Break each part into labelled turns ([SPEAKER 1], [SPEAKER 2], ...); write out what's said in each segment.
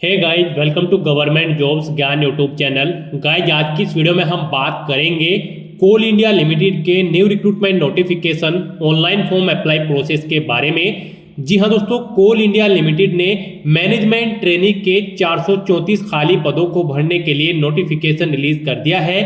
[SPEAKER 1] Hey guys, welcome to government jobs Gyan YouTube channel. Guys, आज की इस वीडियो में हम बात करेंगे कोल इंडिया लिमिटेड के new recruitment notification online form apply process के बारे में। जी हाँ दोस्तों, कोल इंडिया लिमिटेड ने मैनेजमेंट ट्रेनिंग के 434 खाली पदों को भरने के लिए नोटिफिकेशन रिलीज कर दिया है।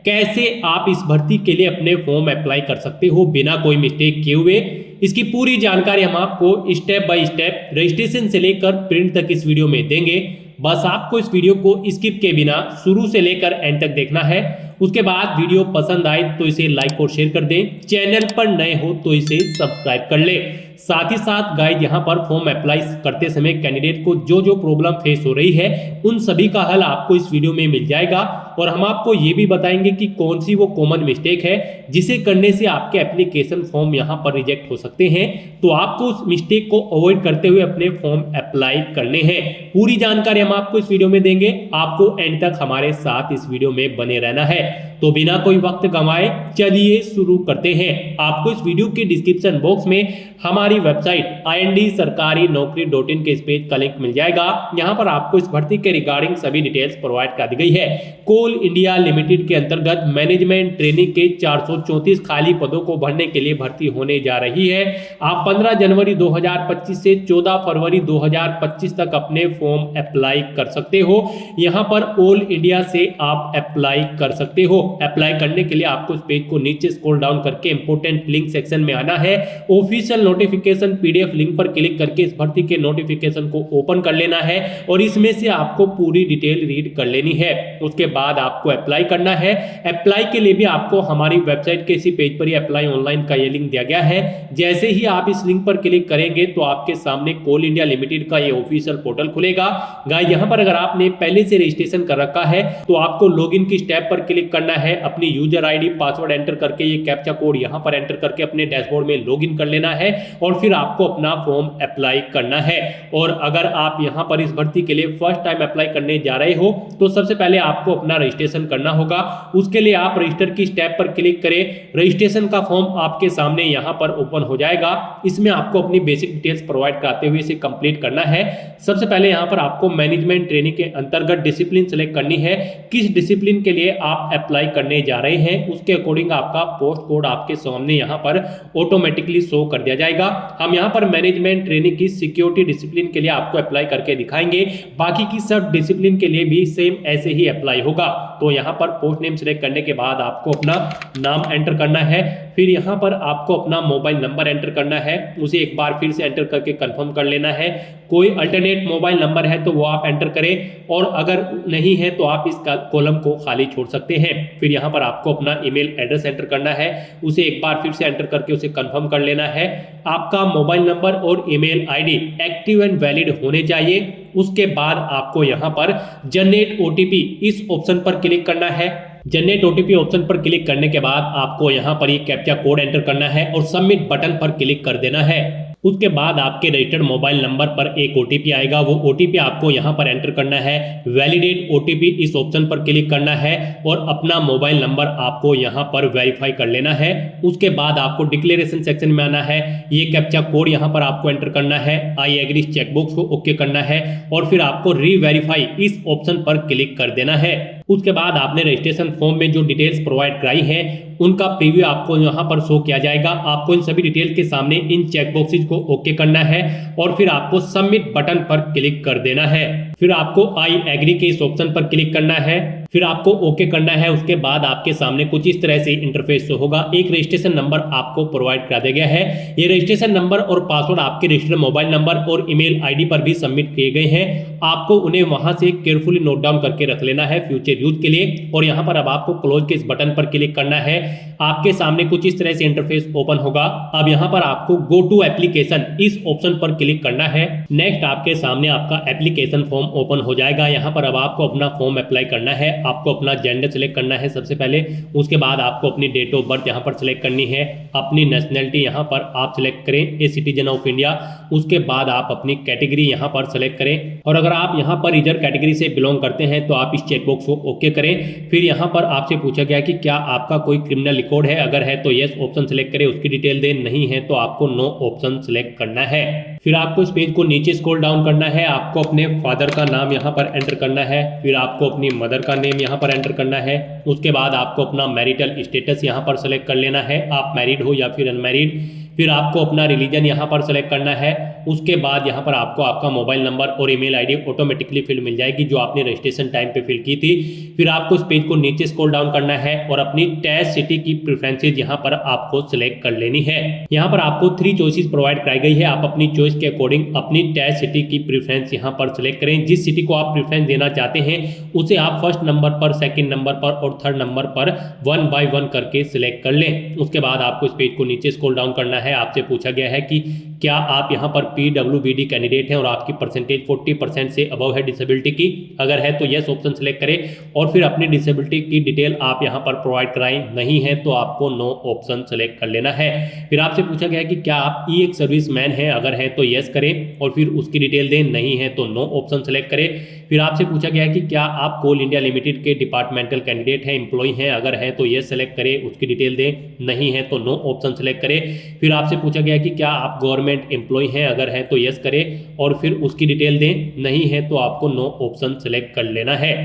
[SPEAKER 1] कैसे आप इस भर्ती के लिए अपने फॉर्म अप्लाई कर सकते हो बिना कोई मिस्टेक किए हुए, इसकी पूरी जानकारी हम आपको स्टेप बाय स्टेप रजिस्ट्रेशन से लेकर प्रिंट तक इस वीडियो में देंगे। बस आपको इस वीडियो को स्किप के बिना शुरू से लेकर एंड तक देखना है। उसके बाद वीडियो पसंद आए तो इसे लाइक और शेयर कर दें, चैनल पर नए हो तो इसे सब्सक्राइब कर ले। साथ ही साथ गाइड यहाँ पर फॉर्म अप्लाई करते समय कैंडिडेट को जो जो प्रॉब्लम फेस हो रही है उन सभी का हल आपको इस वीडियो में मिल जाएगा। और हम आपको ये भी बताएंगे कि कौन सी वो कॉमन मिस्टेक है जिसे करने से आपके एप्लीकेशन फॉर्म यहाँ पर रिजेक्ट हो सकते हैं। तो आपको उस मिस्टेक को अवॉइड करते हुए अपने फॉर्म अप्लाई करने हैं। पूरी जानकारी हम आपको इस वीडियो में देंगे। आपको एंड तक हमारे साथ इस वीडियो में बने रहना है। तो बिना कोई वक्त गंवाए चलिए शुरू करते हैं। आपको इस वीडियो के डिस्क्रिप्शन बॉक्स में हमारी वेबसाइट IND-sarkari-naukri.in के इस पेज का लिंक मिल जाएगा। यहाँ पर आपको इस भर्ती के रिगार्डिंग सभी डिटेल्स प्रोवाइड कर दी गई है। कोल इंडिया लिमिटेड के अंतर्गत मैनेजमेंट ट्रेनिंग के 434 खाली पदों को भरने के लिए भर्ती होने जा रही है। आप 15 जनवरी 2025 से 14 फरवरी 2025 तक अपने फॉर्म अप्लाई कर सकते हो। यहाँ पर ऑल इंडिया से आप अप्लाई कर सकते हो। अप्लाई करने के लिए आपको इस पेज को नीचे स्क्रॉल डाउन करके इंपोर्टेंट लिंक सेक्शन में आना है। ऑफिशियल नोटिफिकेशन PDF लिंक पर क्लिक करके इस भर्ती के नोटिफिकेशन को ओपन कर लेना है और इसमें से आपको पूरी डिटेल रीड कर लेनी है। उसके बाद आपको अप्लाई करना है। अप्लाई के लिए भी आपको हमारी वेबसाइट के इसी पेज पर ही अप्लाई ऑनलाइन का ये लिंक दिया गया है। जैसे ही आप इस लिंक पर क्लिक करेंगे तो आपके सामने कोल इंडिया लिमिटेड का ये ऑफिशियल पोर्टल खुलेगा। गाइस, यहाँ पर अगर आपने पहले से रजिस्ट्रेशन कर रखा है तो आपको लॉगिन की स्टेप पर क्लिक करना है। अपनी यूजर ID पासवर्ड एंटर करके ये कैप्चा कोड यहाँ पर एंटर करके अपने डैशबोर्ड में लॉगिन कर लेना है और फिर आपको अपना फॉर्म अप्लाई करना है। और अगर आप यहाँ पर इस भर्ती के लिए फर्स्ट टाइम अप्लाई करने जा रहे हो तो सबसे पहले आपको अपना रजिस्ट्रेशन करना होगा। उसके लिए आप रजिस्टर की स्टेप पर क्लिक करें। रजिस्ट्रेशन का फॉर्म आपके सामने यहाँ पर ओपन हो जाएगा। इसमें आपको अपनी बेसिक डिटेल्स प्रोवाइड कराते हुए इसे कंप्लीट करना है। सबसे पहले यहाँ पर आपको मैनेजमेंट ट्रेनिंग के अंतर्गत डिसिप्लिन सेलेक्ट करनी है। किस डिसिप्लिन के लिए आप अप्लाई करने जा रहे हैं उसके अकॉर्डिंग आपका पोस्ट कोड आपके सामने यहाँ पर ऑटोमेटिकली शो कर दिया जाएगा। हम यहाँ पर मैनेजमेंट ट्रेनिंग की सिक्योरिटी डिसिप्लिन के लिए आपको अप्लाई करके दिखाएंगे। बाकी की सब डिसिप्लिन के लिए भी सेम ऐसे ही अप्लाई होगा। तो यहाँ पर पोस्ट नेम सेलेक्ट करने के बाद आपको अपना नाम एंटर करना है। फिर यहाँ पर आपको अपना मोबाइल नंबर एंटर करना है। उसे एक बार फिर से एंटर करके कंफर्म कर लेना है। कोई अल्टरनेट मोबाइल नंबर है तो वो आप एंटर करें और अगर नहीं है तो आप इस कॉलम को खाली छोड़ सकते हैं। फिर यहाँ पर आपको अपना ईमेल एड्रेस एंटर करना है। उसे एक बार फिर से एंटर करके उसे कंफर्म कर लेना है। आपका मोबाइल नंबर और email ID active and valid होने चाहिए। उसके बाद आपको यहाँ पर जनरेट OTP इस ऑप्शन पर क्लिक करना है। जनरेट OTP ऑप्शन पर क्लिक करने के बाद आपको यहाँ पर ये कैप्चा कोड एंटर करना है और सबमिट बटन पर क्लिक कर देना है। उसके बाद आपके रजिस्टर्ड मोबाइल नंबर पर एक OTP आएगा। वो OTP आपको यहाँ पर एंटर करना है। वैलिडेट OTP इस ऑप्शन पर क्लिक करना है और अपना मोबाइल नंबर आपको यहाँ पर वेरीफाई कर लेना है। उसके बाद आपको डिक्लेरेशन सेक्शन में आना है। ये कैप्चा कोड यहाँ पर आपको एंटर करना है। आई एग्री चेकबॉक्स को ओके करना है और फिर आपको रीवेरीफाई इस ऑप्शन पर क्लिक कर देना है। उसके बाद आपने रजिस्ट्रेशन फॉर्म में जो डिटेल्स प्रोवाइड कराई हैं उनका प्रीव्यू आपको यहाँ पर शो किया जाएगा। आपको इन सभी डिटेल के सामने इन चेकबॉक्सेज को ओके करना है और फिर आपको सबमिट बटन पर क्लिक कर देना है। फिर आपको आई एग्री के इस ऑप्शन पर क्लिक करना है। फिर आपको ओके करना है। उसके बाद आपके सामने कुछ इस तरह से इंटरफेस शो होगा। एक रजिस्ट्रेशन नंबर आपको प्रोवाइड करा दिया गया है। ये रजिस्ट्रेशन नंबर और पासवर्ड आपके रजिस्टर्ड मोबाइल नंबर और ईमेल ID पर भी सबमिट किए गए हैं। आपको उन्हें वहां से केयरफुली नोट डाउन करके रख लेना है फ्यूचर यूज के लिए। और यहाँ पर अब आपको क्लोज के इस बटन पर क्लिक करना है। आपके सामने कुछ इस तरह से इंटरफेस ओपन होगा। अब यहाँ पर आपको गो टू एप्लीकेशन इस ऑप्शन पर क्लिक करना है। नेक्स्ट आपके सामने आपका एप्लीकेशन फॉर्म ओपन हो जाएगा। यहाँ पर अब आपको अपना फॉर्म अप्लाई करना है। आपको अपना जेंडर सेलेक्ट करना है सबसे पहले। उसके बाद आपको अपनी डेट ऑफ बर्थ यहाँ पर सिलेक्ट करनी है। अपनी नेशनैलिटी यहाँ पर आप सिलेक्ट करें, ए सिटीजन ऑफ इंडिया। उसके बाद आप अपनी कैटेगरी यहाँ पर सेलेक्ट करें, और अगर आप यहाँ पर रिजर्व कैटेगरी से बिलोंग करते हैं तो आप इस चेकबॉक्स को ओके करें। फिर यहाँ पर आपसे पूछा गया कि क्या आपका कोई क्रिमिनल रिकॉर्ड है, अगर है तो यस ऑप्शन सेलेक्ट करें, उसकी डिटेल दें, नहीं है तो आपको नो ऑप्शन सेलेक्ट करना है। फिर आपको इस पेज को नीचे स्क्रॉल डाउन करना है, आपको अपने फादर का नाम यहाँ पर एंटर करना है, फिर आपको अपनी मदर का नेम यहाँ पर एंटर करना है। उसके बाद आपको अपना मैरिटल स्टेटस यहाँ पर सेलेक्ट कर लेना है, आप मैरिड हो या फिर अनमैरिड। फिर आपको अपना रिलीजन यहाँ पर सेलेक्ट करना है। उसके बाद यहाँ पर आपको आपका मोबाइल नंबर और ईमेल आईडी ऑटोमेटिकली फिल मिल जाएगी जो आपने रजिस्ट्रेशन टाइम पे फिल की थी। फिर आपको इस पेज को नीचे स्क्रॉल डाउन करना है और अपनी टेस्ट सिटी की प्रेफरेंसेज यहाँ पर आपको सिलेक्ट कर लेनी है। यहाँ पर आपको 3 चॉइसेस प्रोवाइड कराई गई है, आप अपनी चॉइस के अकॉर्डिंग अपनी टेस्ट सिटी की प्रेफरेंस यहाँ पर सिलेक्ट करें। जिस सिटी को आप प्रेफरेंस देना चाहते हैं उसे आप फर्स्ट नंबर पर, सेकेंड नंबर पर और थर्ड नंबर पर 1 बाय 1 करके सिलेक्ट कर लें। उसके बाद आपको इस पेज को नीचे स्क्रॉल डाउन करना है, आपसे पूछा गया है कि क्या आप यहाँ पर PWBD कैंडिडेट हैं और आपकी परसेंटेज 40% से अबव है डिसेबिलिटी की, अगर है तो यस ऑप्शन सेलेक्ट करें और फिर अपनी डिसेबिलिटी की डिटेल आप यहाँ पर प्रोवाइड कराएं, नहीं है तो आपको नो ऑप्शन सेलेक्ट कर लेना है। फिर आपसे पूछा गया है कि क्या आप एक सर्विस मैन हैं, अगर है तो यस करें और फिर उसकी डिटेल दें, नहीं है तो नो ऑप्शन सेलेक्ट करें। फिर आपसे पूछा गया है कि क्या आप कोल इंडिया लिमिटेड के डिपार्टमेंटल कैंडिडेट हैं, एम्प्लॉय हैं, अगर है तो यस सेलेक्ट करें, उसकी डिटेल दें, नहीं है तो नो ऑप्शन सेलेक्ट करें। फिर आपसे पूछा गया है कि क्या आप गवर्नमेंट एम्प्लॉय हैं, अगर है तो यस करें और फिर उसकी डिटेल दें, नहीं है तो आपको नो ऑप्शन सेलेक्ट कर लेना है।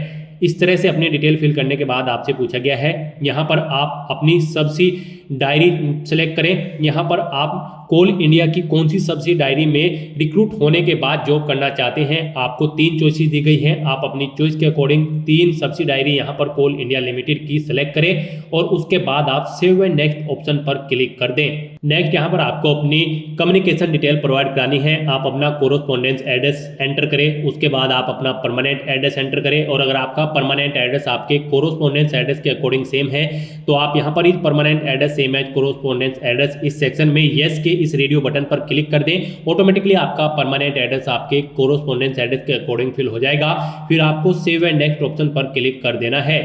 [SPEAKER 1] इस तरह से अपनी डिटेल फिल करने के बाद आपसे पूछा गया है यहाँ पर आप अपनी सब्सिडायरी सेलेक्ट करें। यहाँ पर आप कोल इंडिया की कौन सी सब्सिडायरी में रिक्रूट होने के बाद जॉब करना चाहते हैं, आपको 3 चॉइसेस दी गई हैं, आप अपनी चॉइस के अकॉर्डिंग 3 सब्सिडायरी यहाँ पर कोल इंडिया लिमिटेड की सिलेक्ट करें और उसके बाद आप सेव एंड नेक्स्ट ऑप्शन पर क्लिक कर दें। नेक्स्ट यहाँ पर आपको अपनी कम्युनिकेशन डिटेल प्रोवाइड करानी है, आप अपना कोरोस्पोंडेंस एड्रेस एंटर करें, उसके बाद आप अपना परमानेंट एड्रेस एंटर करें और अगर आपका परमानेंट एड्रेस आपके कोरोस्पोंडेंस एड्रेस के अकॉर्डिंग सेम है तो आप यहाँ पर इस permanent address same as correspondence address इस सेक्शन में यस के इस रेडियो बटन पर क्लिक कर दें, ऑटोमेटिकली आपका परमानेंट एड्रेस आपके कोरोस्पोंडेंस एड्रेस के अकॉर्डिंग फिल हो जाएगा। फिर आपको सेव एंड नेक्स्ट ऑप्शन पर क्लिक कर देना है।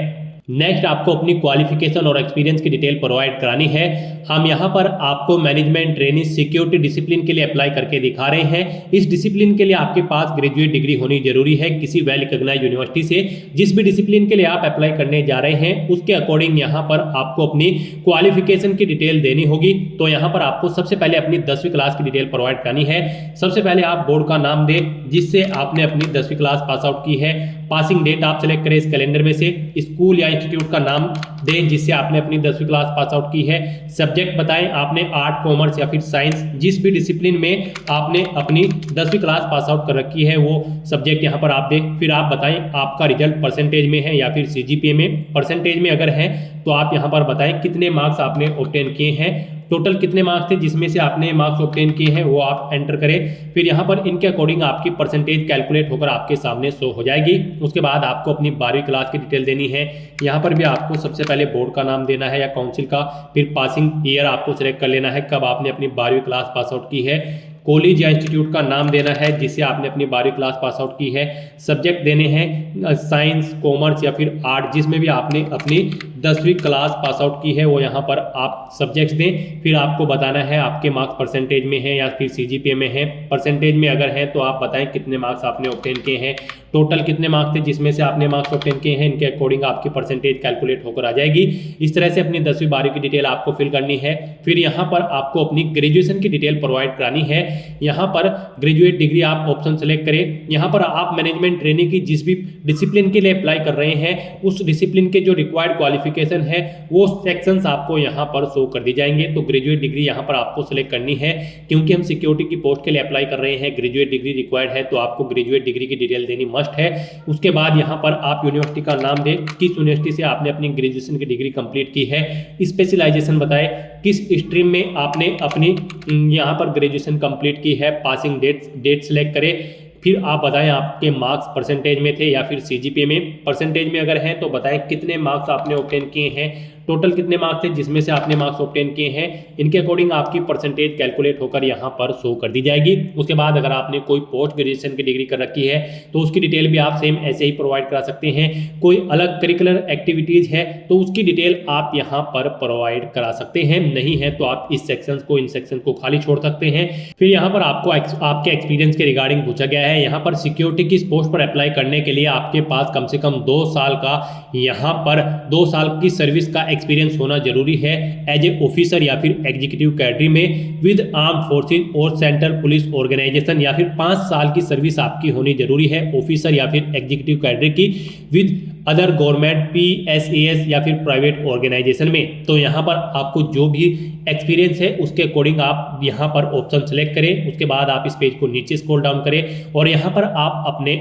[SPEAKER 1] नेक्स्ट आपको अपनी क्वालिफिकेशन और एक्सपीरियंस की डिटेल प्रोवाइड करानी है। हम यहाँ पर आपको मैनेजमेंट ट्रेनिंग सिक्योरिटी डिसिप्लिन के लिए अप्लाई करके दिखा रहे हैं। इस डिसिप्लिन के लिए आपके पास ग्रेजुएट डिग्री होनी जरूरी है किसी वेल रिकॉग्नाइज्ड यूनिवर्सिटी से। जिस भी डिसिप्लिन के लिए आप अप्लाई करने जा रहे हैं उसके अकॉर्डिंग यहाँ पर आपको अपनी क्वालिफिकेशन की डिटेल देनी होगी। तो यहाँ पर आपको सबसे पहले अपनी 10वीं क्लास की डिटेल प्रोवाइड करानी है। सबसे पहले आप बोर्ड का नाम दें जिससे आपने अपनी 10वीं क्लास पास आउट की है। पासिंग डेट आप सेलेक्ट करें इस कैलेंडर में से। स्कूल या इंस्टीट्यूट का नाम दें जिससे आपने अपनी 10वीं क्लास पास आउट की है। सब्जेक्ट बताएं, आपने आर्ट, कॉमर्स या फिर साइंस, जिस भी डिसिप्लिन में आपने अपनी 10वीं क्लास पास आउट कर रखी है वो सब्जेक्ट यहाँ पर आप दें। फिर आप बताएं आपका रिजल्ट परसेंटेज में है या फिर CGPA में। परसेंटेज में अगर है तो आप यहाँ पर बताएं कितने मार्क्स आपने ऑब्टेन किए हैं, टोटल कितने मार्क्स थे जिसमें से आपने मार्क्स ऑब्टेन किए हैं वो आप एंटर करें। फिर यहाँ पर इनके अकॉर्डिंग आपकी परसेंटेज कैलकुलेट होकर आपके सामने शो हो जाएगी। उसके बाद आपको अपनी 12वीं क्लास की डिटेल देनी है। यहाँ पर भी आपको सबसे पहले बोर्ड का नाम देना है या काउंसिल का, फिर पासिंग ईयर आपको सिलेक्ट कर लेना है कब आपने अपनी 12वीं क्लास पास आउट की है। कॉलेज या इंस्टीट्यूट का नाम देना है जिससे आपने अपनी 12वीं क्लास पास आउट की है। सब्जेक्ट देने हैं साइंस, कॉमर्स या फिर आर्ट, जिसमें भी आपने अपनी 10वीं क्लास पास आउट की है वो यहाँ पर आप सब्जेक्ट्स दें। फिर आपको बताना है आपके मार्क्स परसेंटेज में है या फिर CGPA में है। परसेंटेज में अगर है तो आप बताएं कितने मार्क्स आपने ऑब्टेन किए हैं, टोटल कितने मार्क्स थे जिसमें से आपने मार्क्स ऑब्टेन किए हैं, इनके अकॉर्डिंग आपकी परसेंटेज कैलकुलेट होकर आ जाएगी। इस तरह से अपनी 10वीं 12वीं की डिटेल आपको फिल करनी है। फिर यहाँ पर आपको अपनी ग्रेजुएशन की डिटेल प्रोवाइड करानी है। यहाँ पर ग्रेजुएट डिग्री आप ऑप्शन सेलेक्ट करें। यहाँ पर आप मैनेजमेंट ट्रेनिंग की जिस भी डिसिप्लिन के लिए अप्लाई कर रहे हैं उस डिसिप्लिन के जो रिक्वायर्ड क्वालिफिकेशन है वो सेक्शंस आपको यहाँ पर शो कर दी जाएंगे। तो ग्रेजुएट डिग्री यहाँ पर आपको सेलेक्ट करनी है क्योंकि हम सिक्योरिटी की पोस्ट के लिए अप्लाई कर रहे हैं, ग्रेजुएट डिग्री रिक्वायर्ड है तो आपको ग्रेजुएट डिग्री की डिटेल देनी मस्ट है। उसके बाद यहाँ पर आप यूनिवर्सिटी का नाम दें, किस यूनिवर्सिटी से आपने अपनी ग्रेजुएशन की डिग्री कंप्लीट की है, स्पेशलाइजेशन बताएं, किस स्ट्रीम में आपने अपनी यहाँ पर ग्रेजुएशन कंप्लीट की है, पासिंग डेट सेलेक्ट करें। फिर आप बताएं आपके मार्क्स परसेंटेज में थे या फिर CGPA में। परसेंटेज में अगर हैं तो बताएं कितने मार्क्स आपने ऑब्टेन किए हैं, टोटल कितने मार्क्स थे जिसमें से आपने मार्क्स ऑब्टेन किए हैं, इनके अकॉर्डिंग आपकी परसेंटेज कैलकुलेट होकर यहाँ पर शो कर दी जाएगी। उसके बाद अगर आपने कोई पोस्ट ग्रेजुएशन की डिग्री कर रखी है तो उसकी डिटेल भी आप सेम ऐसे ही प्रोवाइड करा सकते हैं। कोई अलग करिकुलर एक्टिविटीज है तो उसकी डिटेल आप यहाँ पर प्रोवाइड करा सकते हैं, नहीं है तो आप इस सेक्शन को इन सेक्शन को खाली छोड़ सकते हैं। फिर यहाँ पर आपको आपके एक्सपीरियंस के रिगार्डिंग पूछा गया है। यहाँ पर सिक्योरिटी की पोस्ट पर अप्लाई करने के लिए आपके पास कम से कम 2 साल का यहाँ पर 2 साल की सर्विस का एक्सपीरियंस होना जरूरी है एज ए ऑफिसर या फिर एग्जीक्यूटिव कैडरी में विद आर्म फोर्सेज और सेंट्रल पुलिस ऑर्गेनाइजेशन, या फिर 5 साल की सर्विस आपकी होनी जरूरी है ऑफिसर या फिर एग्जीक्यूटिव कैडरी की विद अदर गवर्नमेंट PSAS या फिर प्राइवेट ऑर्गेनाइजेशन में। तो यहाँ पर आपको जो भी एक्सपीरियंस है उसके अकॉर्डिंग आप यहाँ पर ऑप्शन सेलेक्ट करें। उसके बाद आप इस पेज को नीचे स्क्रॉल डाउन करें और यहाँ पर आप अपने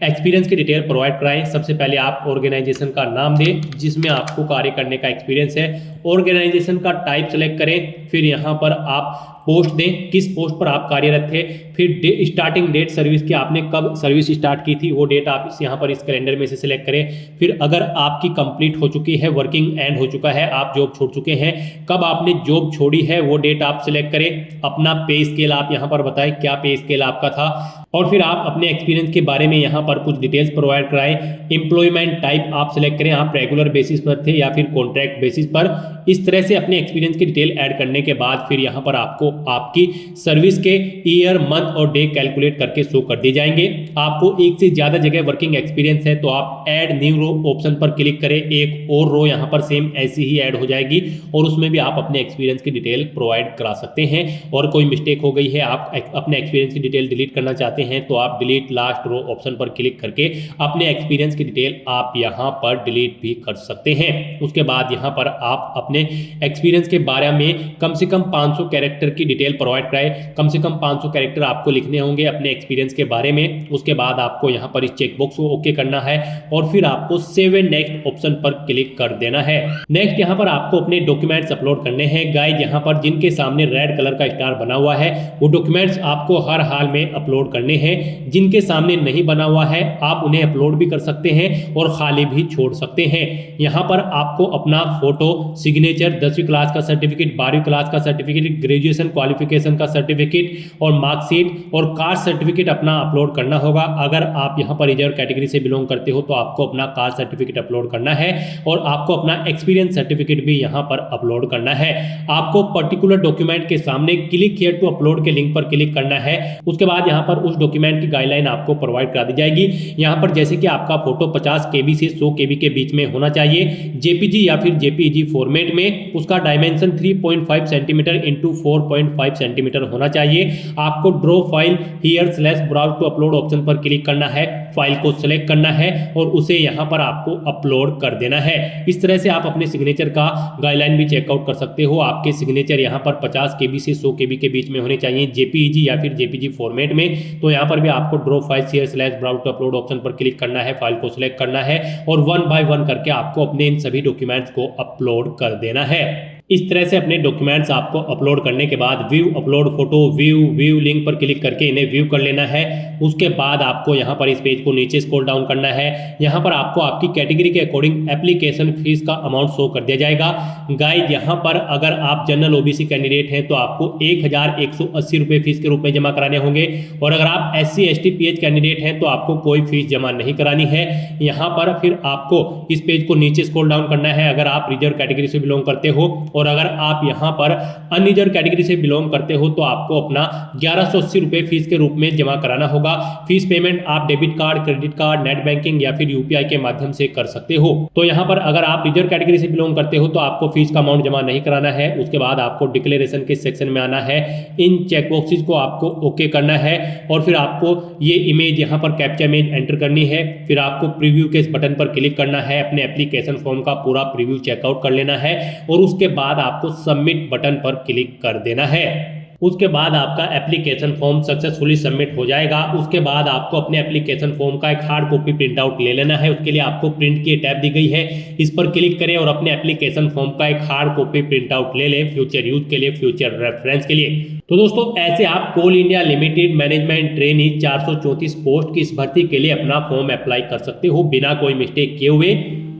[SPEAKER 1] एक्सपीरियंस की डिटेल प्रोवाइड कराएं। सबसे पहले आप ऑर्गेनाइजेशन का नाम दें जिसमें आपको कार्य करने का एक्सपीरियंस है, ऑर्गेनाइजेशन का टाइप सेलेक्ट करें, फिर यहाँ पर आप पोस्ट दें, किस पोस्ट पर आप कार्यरत थे, फिर स्टार्टिंग डेट सर्विस की, आपने कब सर्विस स्टार्ट की थी वो डेट आप यहाँ पर इस कैलेंडर में से सिलेक्ट करें। फिर अगर आपकी कंप्लीट हो चुकी है, वर्किंग एंड हो चुका है, आप जॉब छोड़ चुके हैं, कब आपने जॉब छोड़ी है वो डेट आप सिलेक्ट करें। अपना पे स्केल आप यहाँ पर बताएं क्या पे स्केल आपका था, और फिर आप अपने एक्सपीरियंस के बारे में यहाँ पर कुछ डिटेल्स प्रोवाइड कराएं। एम्प्लॉयमेंट टाइप आप सिलेक्ट करें, आप रेगुलर बेसिस पर थे या फिर कॉन्ट्रैक्ट बेसिस पर। इस तरह से अपने एक्सपीरियंस की डिटेल ऐड करने के बाद फिर यहाँ पर आपको आपकी सर्विस के ईयर, मंथ और डे कैलकुलेट करके शो कर दिए जाएंगे। आपको एक से ज़्यादा जगह वर्किंग एक्सपीरियंस है तो आप ऐड न्यू रो ऑप्शन पर क्लिक करें, एक और रो यहाँ पर सेम ऐसी ही ऐड हो जाएगी और उसमें भी आप अपने एक्सपीरियंस की डिटेल प्रोवाइड करा सकते हैं। और कोई मिस्टेक हो गई है, आप अपने एक्सपीरियंस की डिटेल डिलीट करना चाहते हैं तो आप डिलीट लास्ट रो ऑप्शन पर क्लिक करके अपने एक्सपीरियंस की डिटेल आप यहाँ पर डिलीट भी कर सकते हैं। उसके बाद यहाँ पर आप अपने एक्सपीरियंस के बारे में कम से कम 500 कैरेक्टर की डिटेल प्रोवाइड कराएं। कम से कम 500 कैरेक्टर आपको लिखने होंगे अपने एक्सपीरियंस के बारे में। उसके बाद आपको यहाँ पर इस चेकबॉक्स को ओके करना है और फिर आपको सेव एंड नेक्स्ट ऑप्शन पर क्लिक कर देना है। नेक्स्ट यहाँ पर आपको अपने डॉक्यूमेंट्स अपलोड करने हैं। गाइस यहाँ पर जिनके सामने रेड कलर का स्टार बना हुआ है वो डॉक्यूमेंट्स आपको हर हाल में अपलोड करने हैं। जिनके सामने नहीं बना हुआ है आप उन्हें अपलोड भी कर सकते हैं और खाली भी छोड़ सकते हैं। यहाँ पर आपको अपना फोटो, सिग्नेचर, 10वीं क्लास का सर्टिफिकेट, 12वीं क्लास का सर्टिफिकेट, ग्रेजुएशन क्वालिफिकेशन का सर्टिफिकेट और मार्कशीट और कास्ट सर्टिफिकेट अपना अपलोड करना होगा। अगर आप यहाँ पर रिजर्व कैटेगरी से बिलोंग करते हो तो आपको अपना कास्ट सर्टिफिकेट अपलोड करना है और आपको अपना एक्सपीरियंस सर्टिफिकेट भी यहाँ पर अपलोड करना है। आपको पर्टिकुलर डॉक्यूमेंट के सामने क्लिक हियर टू अपलोड के लिंक पर क्लिक करना है। उसके बाद यहाँ पर उस डॉक्यूमेंट की गाइडलाइन आपको प्रोवाइड करा दी जाएगी। यहाँ पर जैसे कि आपका फोटो 50 KB से 100 KB के बीच में होना चाहिए, JPG या फिर JPEG फॉर्मेट में। उसका डायमेंशन 3.5 सेंटीमीटर इंटू 4.5 सेंटीमीटर होना चाहिए। आपको drop file here slash browse to upload option पर क्लिक करना है, फाइल को सिलेक्ट करना है और उसे यहाँ पर आपको अपलोड कर देना है। इस तरह से आप अपने सिग्नेचर का गाइडलाइन भी चेकआउट कर सकते हो। आपके सिग्नेचर यहाँ पर 50 KB से 100 KB के बीच में होने चाहिए JPEG या फिर JPG फॉर्मेट में। तो यहाँ पर भी आपको drop file here slash browse to upload option पर क्लिक करना है, फाइल को सिलेक्ट करना है और 1 बाय 1 करके आपको अपने इन सभी डॉक्यूमेंट्स को अपलोड कर देना है। इस तरह से अपने डॉक्यूमेंट्स आपको अपलोड करने के बाद view upload photo, view link पर क्लिक करके इन्हें व्यू कर लेना है। उसके बाद आपको यहाँ पर इस पेज को नीचे स्क्रॉल डाउन करना है। यहाँ पर आपको आपकी कैटेगरी के अकॉर्डिंग एप्लीकेशन फीस का अमाउंट शो कर दिया जाएगा। गाइस यहाँ पर अगर आप जनरल OBC कैंडिडेट हैं तो आपको 1180 रुपये फीस के रूप में जमा कराने होंगे और अगर आप SC ST PH कैंडिडेट हैं तो आपको कोई फीस जमा नहीं करानी है। यहाँ पर फिर आपको इस पेज को नीचे स्क्रॉल डाउन करना है अगर आप रिजर्व कैटेगरी से बिलोंग करते हो, और अगर आप यहाँ पर अनरिजर्व कैटेगरी से बिलोंग करते हो तो आपको अपना 1180 रुपये फीस के रूप में जमा कराना होगा। फीस पेमेंट आप debit card, credit card, net banking या फिर UPI के माध्यम से कर सकते हो। तो यहाँ पर अगर आप रिजर्व कैटेगरी से बिलोंग करते हो तो आपको फीस का अमाउंट जमा नहीं कराना है। उसके बाद आपको डिक्लेरेशन के सेक्शन में आना है, इन चेकबॉक्सेस को आपको ओके करना है और फिर आपको ये इमेज यहाँ पर कैप्चा इमेज एंटर करनी है। फिर आपको प्रीव्यू के इस बटन पर क्लिक करना है, अपने एप्लीकेशन फॉर्म का पूरा प्रीव्यू चेकआउट कर लेना है और उसके बाद आपको सबमिट बटन पर क्लिक कर देना है। उसके बाद आपका एप्लीकेशन फॉर्म सक्सेसफुली सबमिट हो जाएगा। उसके बाद आपको अपने एप्लीकेशन फॉर्म का एक हार्ड कॉपी प्रिंट आउट ले लेना है। उसके लिए आपको प्रिंट की टैब दी गई है, इस पर क्लिक करें और अपने एप्लीकेशन फॉर्म का एक हार्ड कॉपी प्रिंट आउट ले लें फ्यूचर यूज के लिए, फ्यूचर रेफरेंस के लिए। तो दोस्तों ऐसे आप Coal India Limited management trainee 434 post की इस भर्ती के लिए अपना फॉर्म अप्लाई कर सकते हो बिना कोई मिस्टेक किए हुए।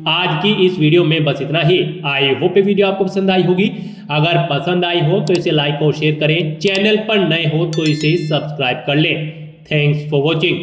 [SPEAKER 1] आज की इस वीडियो में बस इतना ही। आई होप ये वीडियो आपको पसंद आई होगी। अगर पसंद आई हो तो इसे लाइक और शेयर करें। चैनल पर नए हो तो इसे सब्सक्राइब कर लें। Thanks for watching.